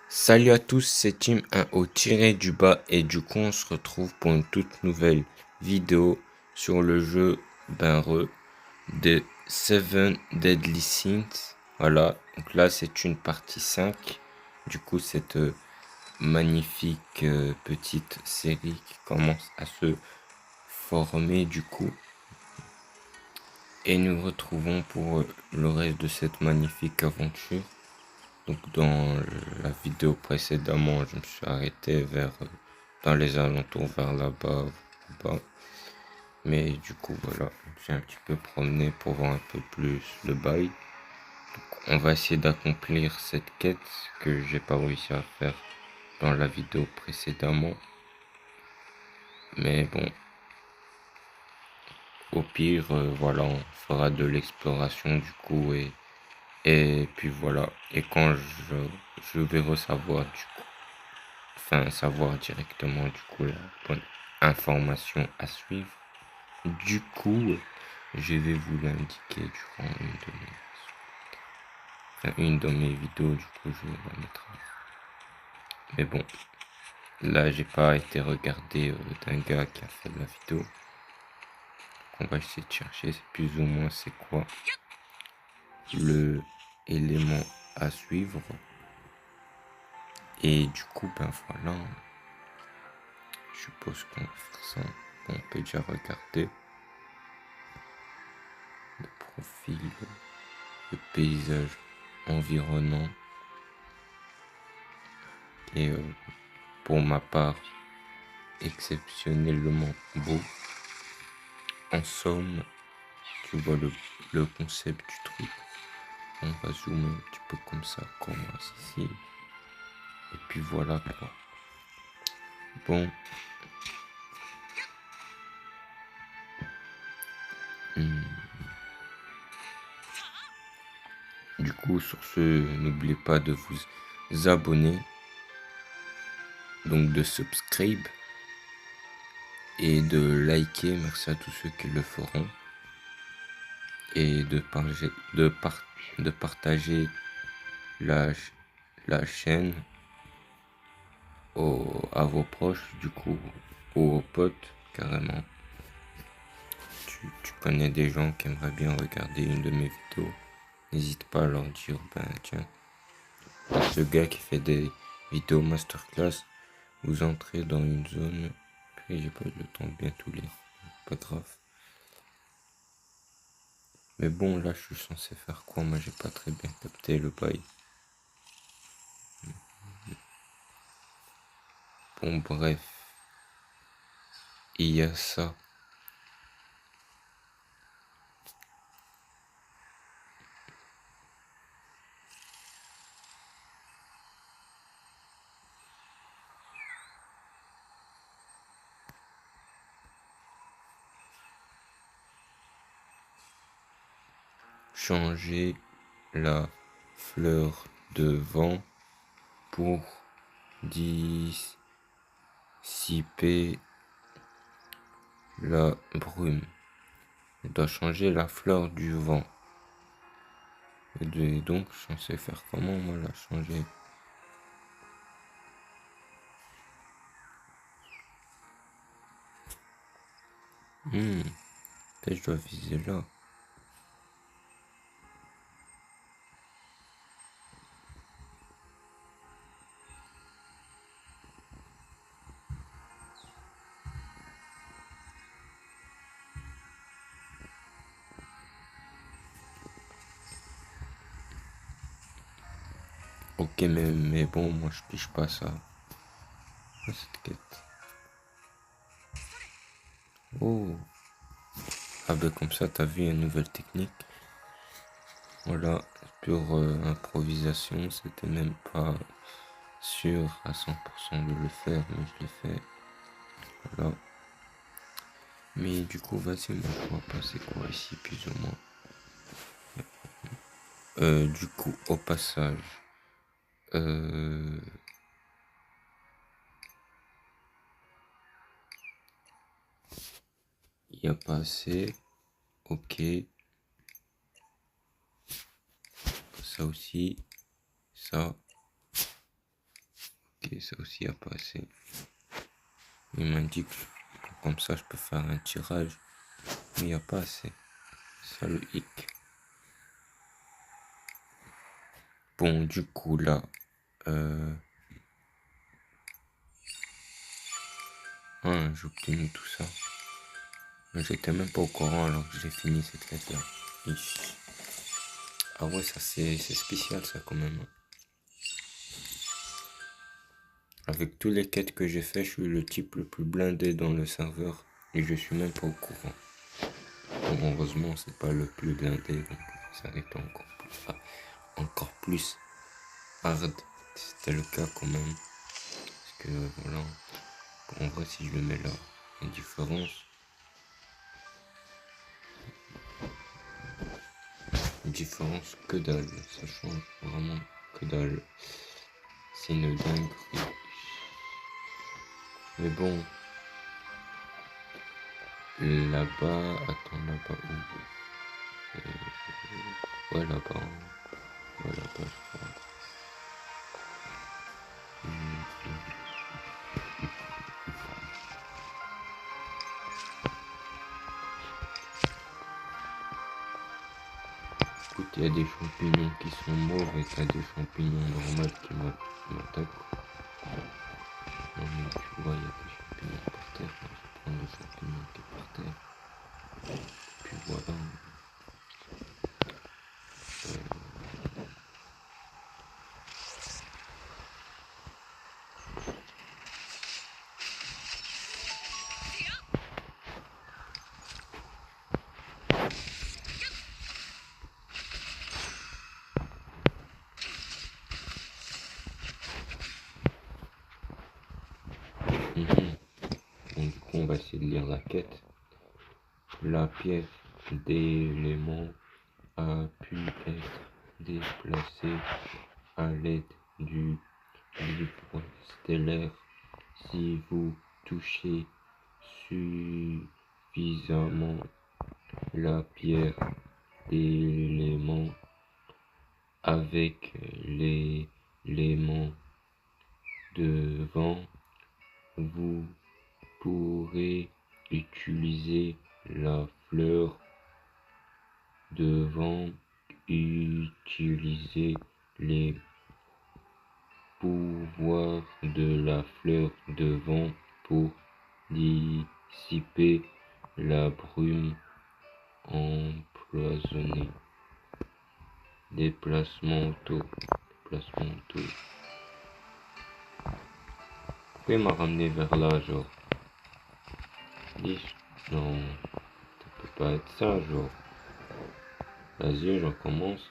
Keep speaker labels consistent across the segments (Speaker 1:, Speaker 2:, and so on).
Speaker 1: Salut à tous, c'est Team 1 au tiré du bas et du coup on se retrouve pour une toute nouvelle vidéo sur le jeu de Seven Deadly Sins. Voilà, donc là c'est une partie 5. Du coup cette magnifique petite série qui commence à se former du coup. Et nous retrouvons pour le reste de cette magnifique aventure. Donc dans la vidéo précédemment, je me suis arrêté dans les alentours vers là-bas. Mais du coup voilà, j'ai un petit peu promené pour voir un peu plus le bail. Donc, on va essayer d'accomplir cette quête que j'ai pas réussi à faire dans la vidéo précédemment. Mais bon, au pire, voilà, on fera de l'exploration du coup et puis voilà. Et quand je vais recevoir du coup. Enfin, savoir directement du coup la bonne information à suivre. Du coup, je vais vous l'indiquer durant une de mes vidéos, du coup je vais la mettre. Mais bon, là j'ai pas été regardé d'un gars qui a fait de la vidéo. On va essayer de chercher plus ou moins c'est quoi le élément à suivre. Et du coup, ben voilà, je suppose qu'on va faire ça. Bon, on peut déjà regarder le profil, le paysage environnant et pour ma part exceptionnellement beau. En somme, tu vois le concept du truc. On va zoomer un petit peu comme ça, commence ici. Et puis voilà quoi. Bon. Du coup, sur ce, n'oubliez pas de vous abonner. Donc de subscribe. Et de liker. Merci à tous ceux qui le feront. Et de partager la chaîne à vos proches, du coup, ou aux potes, carrément. Tu connais des gens qui aimeraient bien regarder une de mes vidéos, n'hésite pas à leur dire, ben tiens, ce gars qui fait des vidéos masterclass, vous entrez dans une zone, puis j'ai pas eu le temps de bien tout lire, pas grave. Mais bon, là, je suis censé faire quoi? Moi, j'ai pas très bien capté le bail. Bon, bref. Il y a ça. Changer la fleur de vent pour dissiper la brume. Je dois changer la fleur du vent. Et donc, je sais faire comment, moi, la changer? Peut-être je dois viser là. Ok, mais bon, moi, je piche pas ça. Cette quête. Oh. Ah ben comme ça, t'as vu une nouvelle technique. Voilà, pure improvisation, c'était même pas sûr à 100% de le faire, mais je l'ai fait. Voilà. Mais du coup, vas-y, moi je vois pas c'est quoi ici, plus ou moins. Du coup, au passage, il n'y a pas assez. Ok. Ça aussi. Ça. Ok, ça aussi, il n'y a pas assez. Il m'indique comme ça, je peux faire un tirage. Mais il n'y a pas assez. C'est ça le hic. Bon, du coup, là... j'ai obtenu tout ça. Mais j'étais même pas au courant alors que j'ai fini cette quête-là. Ah ouais, ça c'est spécial ça quand même. Avec tous les quêtes que j'ai fait, je suis le type le plus blindé dans le serveur et je suis même pas au courant. Bon, heureusement, c'est pas le plus blindé, donc ça aurait été encore plus hard. C'était le cas quand même. Parce que voilà, en vrai, si je le mets là, une différence. Une différence que dalle, ça change vraiment que dalle. C'est une dinguerie. Mais bon, là-bas, attends, là-bas où? Ouais, là-bas, ouais, là-bas, je crois. Écoute, il y a des champignons qui sont mauves et t'as des champignons normaux qui m'attaquent. Non mais tu vois, il y a des champignons par terre. Je vais prendre le champignon qui est par terre. Puis voilà. Bon, du coup, on va essayer de lire la quête. La pièce d'éléments a pu être déplacée à l'aide du livre stellaire. Si vous touchez suffisamment la pierre d'éléments avec l'élément devant, vous pourrez utiliser la fleur devant, utiliser les pouvoirs de la fleur devant pour dissiper la brume empoisonnée. Déplacement auto. Déplacement auto. Pourquoi il m'a ramené vers là, genre? Non, ça peut pas être ça, genre. Vas-y, j'en commence.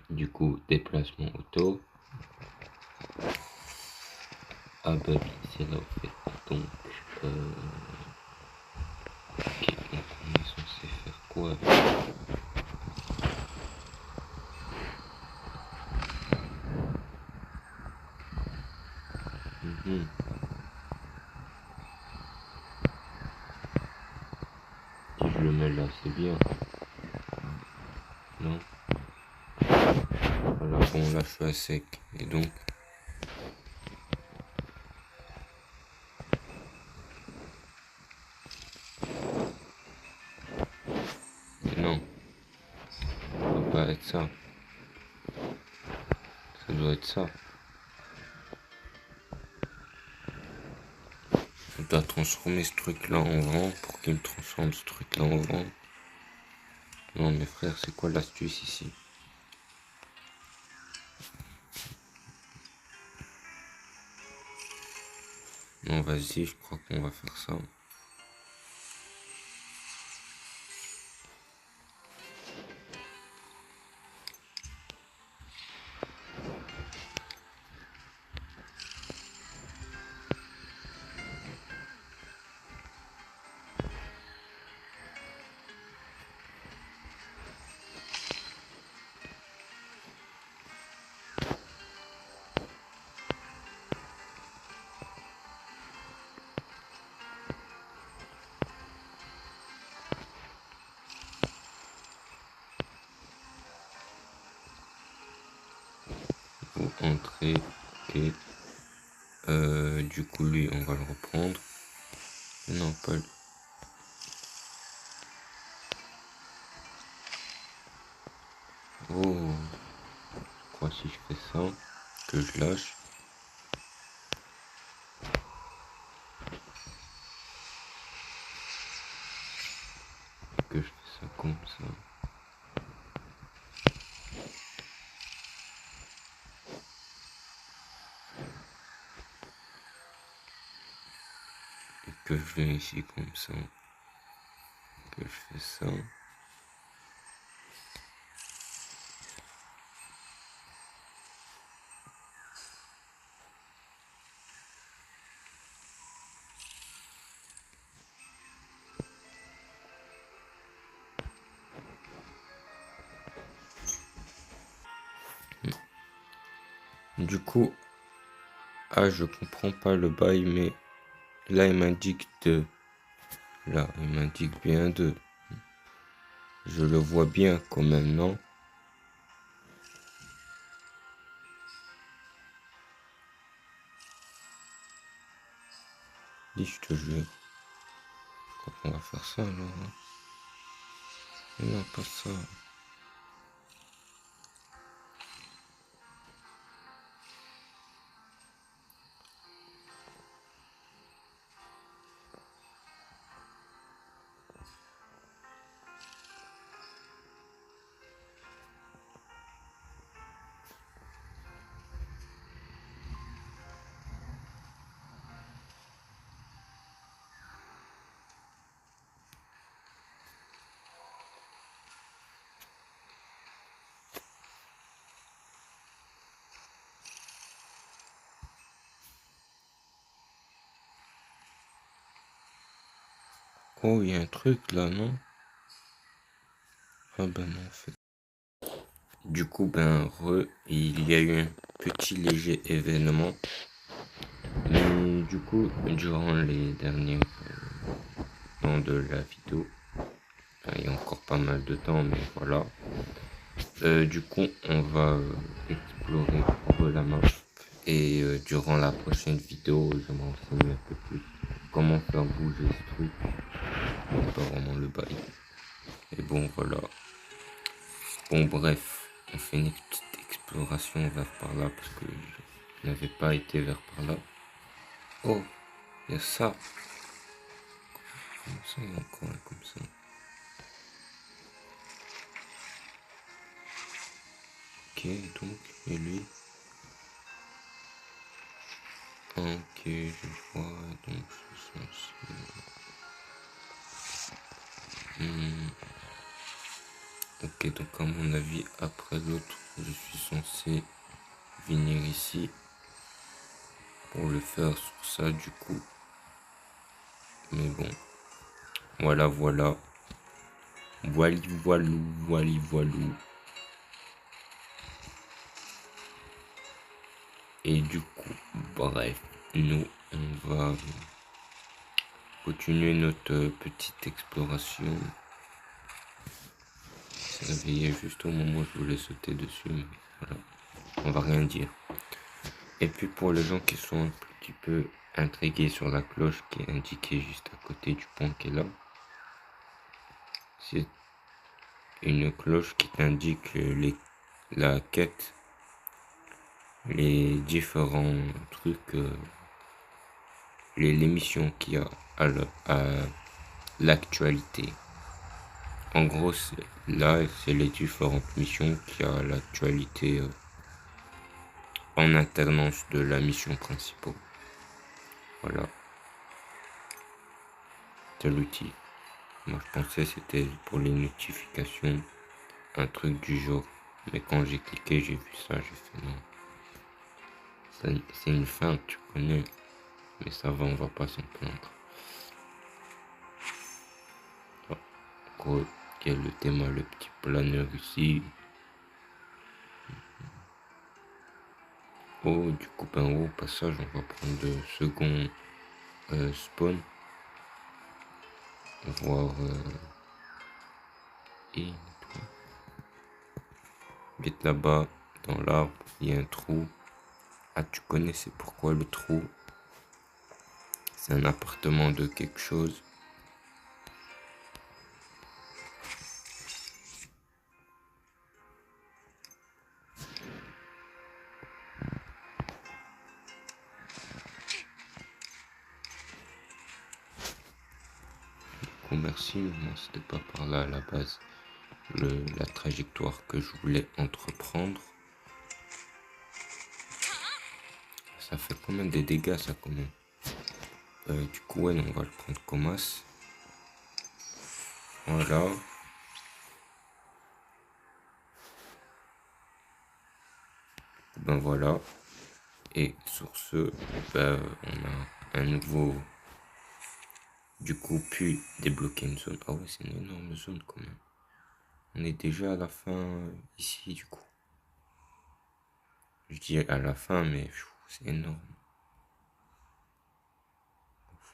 Speaker 1: Du coup, déplacement auto. Ah bah oui, c'est là en fait. Donc, ok, donc on est censé faire quoi? Si je le mets là, c'est bien. Non? Voilà, bon, là je suis à sec. Et donc, non, ça peut pas être ça. Ça doit être ça. Je dois transformer ce truc là en vent pour qu'il me transforme ce truc là en vent. Non, mes frères, c'est quoi l'astuce ici? Non, vas-y, je crois qu'on va faire ça. entrée. Et du coup, lui, on va le reprendre. Non, pas lui. Oh, je crois si je fais ça, que je lâche. Que je fais ça comme ça. Et que je viens ici comme ça. Que je fais ça. Du coup, je comprends pas le bail, mais là, il m'indique 2. Là, il m'indique bien 2. Je le vois bien quand même, non? Dis, je te jure. Je crois qu'on va faire ça alors. Hein. Non, pas ça. Oh, il y a un truc là, non? Ah ben non, en fait. Du coup, il y a eu un petit léger événement. Mais du coup, durant les derniers temps de la vidéo, il y a encore pas mal de temps, mais voilà. Du coup, on va explorer pour la map. Et durant la prochaine vidéo, je m'en renseigner un peu plus comment faire bouger ce truc. C'est pas vraiment le bail. Et bon, voilà. Bon, bref, on fait une petite exploration vers par là parce que je n'avais pas été vers par là. Oh, il y a ça. Comment ça, il y a encore un comme ça? Ok, donc, et lui? Ok, je vois, donc je suis censé... Ok, donc à mon avis, après l'autre, je suis censé venir ici pour le faire sur ça du coup. Mais bon, voilà, voilà. Voili, voilou, voili, voilou. Et du coup, bref, nous, on va continuer notre petite exploration. C'est réveillé juste au moment où je voulais sauter dessus, mais voilà, on va rien dire. Et puis pour les gens qui sont un petit peu intrigués sur la cloche qui est indiquée juste à côté du pont qui est là, c'est une cloche qui t'indique la quête, les différents trucs, les missions qu'il y a à l'actualité. En gros, là, c'est les différentes missions qu'il y a à l'actualité en alternance de la mission principale. Voilà. C'est l'outil. Moi, je pensais que c'était pour les notifications, un truc du genre. Mais quand j'ai cliqué, j'ai vu ça, j'ai fait non. C'est une feinte, tu connais. Mais ça va, on va pas s'en plaindre. Oh, en gros, il y a le thème, le petit planeur ici. Oh, du coup, au passage, on va prendre le second spawn. Voir. Et vite là-bas, dans l'arbre, il y a un trou. Ah, tu connais, c'est pourquoi le trou. C'est un appartement de quelque chose. Oh, merci, non, c'était pas par là à la base. La trajectoire que je voulais entreprendre. Ça fait quand même des dégâts, ça, quand même. Du coup, ouais, on va le prendre comme as. Voilà. Ben voilà. Et sur ce, ben, on a un nouveau. Du coup, pu débloquer une zone. Ah ouais, c'est une énorme zone quand même. On est déjà à la fin ici, du coup. Je dis à la fin, mais c'est énorme.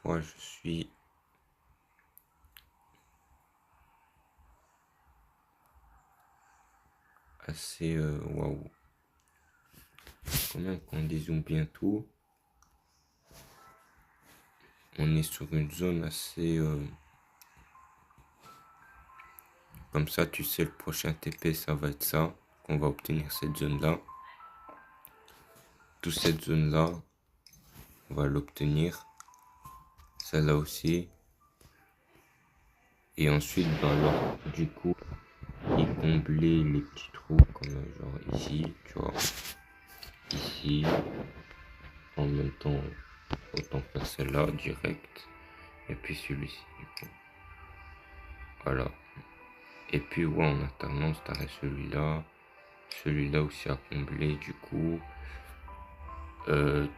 Speaker 1: Moi, je suis assez waouh. Quand même, quand on dézoome bien tout, on est sur une zone assez. Comme ça, tu sais, le prochain TP, ça va être ça. Qu'on va obtenir cette zone-là. Toute cette zone-là, on va l'obtenir. Celle-là aussi. Et ensuite, alors, du coup, et combler les petits trous, comme genre ici, tu vois. Ici. En même temps, autant faire celle-là direct. Et puis celui-ci, du coup. Voilà. Et puis, ouais, en alternance, t'arrêtes celui-là. Celui-là aussi à combler, du coup.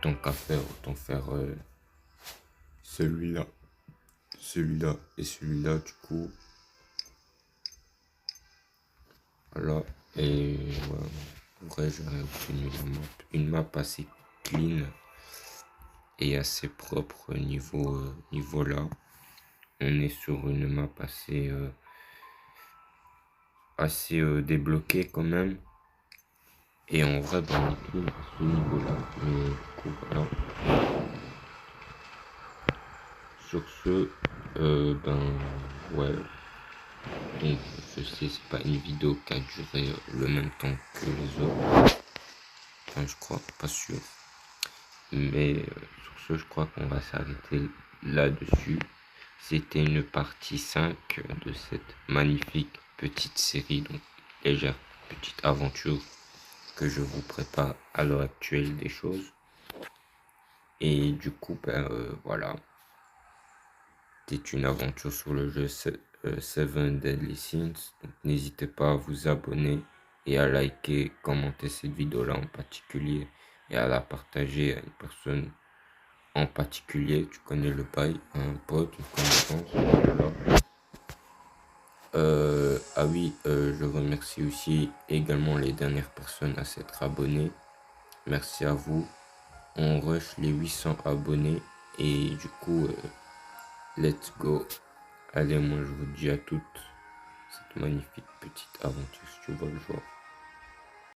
Speaker 1: Tant qu'à faire, autant faire celui-là. Celui-là et celui-là, du coup. Voilà. Et ouais, en vrai, j'aurais obtenu une map assez clean et assez propre niveau là. On est sur une map assez débloquée quand même. Et en vrai, ben, on est clean à ce niveau-là. Mais du coup, voilà. Sur ce, ben, ouais. Donc, je sais, c'est pas une vidéo qui a duré le même temps que les autres. Enfin, je crois, pas sûr. Mais sur ce, je crois qu'on va s'arrêter là-dessus. C'était une partie 5 de cette magnifique petite série, donc légère petite aventure que je vous prépare à l'heure actuelle des choses. Et du coup, ben voilà. C'était une aventure sur le jeu Seven Deadly Sins. Donc n'hésitez pas à vous abonner et à liker, commenter cette vidéo-là en particulier et à la partager à une personne en particulier. Tu connais le bail, un pote, une connaissance. Voilà. Ah oui, je remercie aussi également les dernières personnes à s'être abonnées. Merci à vous. On rush les 800 abonnés et du coup, let's go. Allez, moi je vous dis à toutes cette magnifique petite aventure si tu vois le joueur.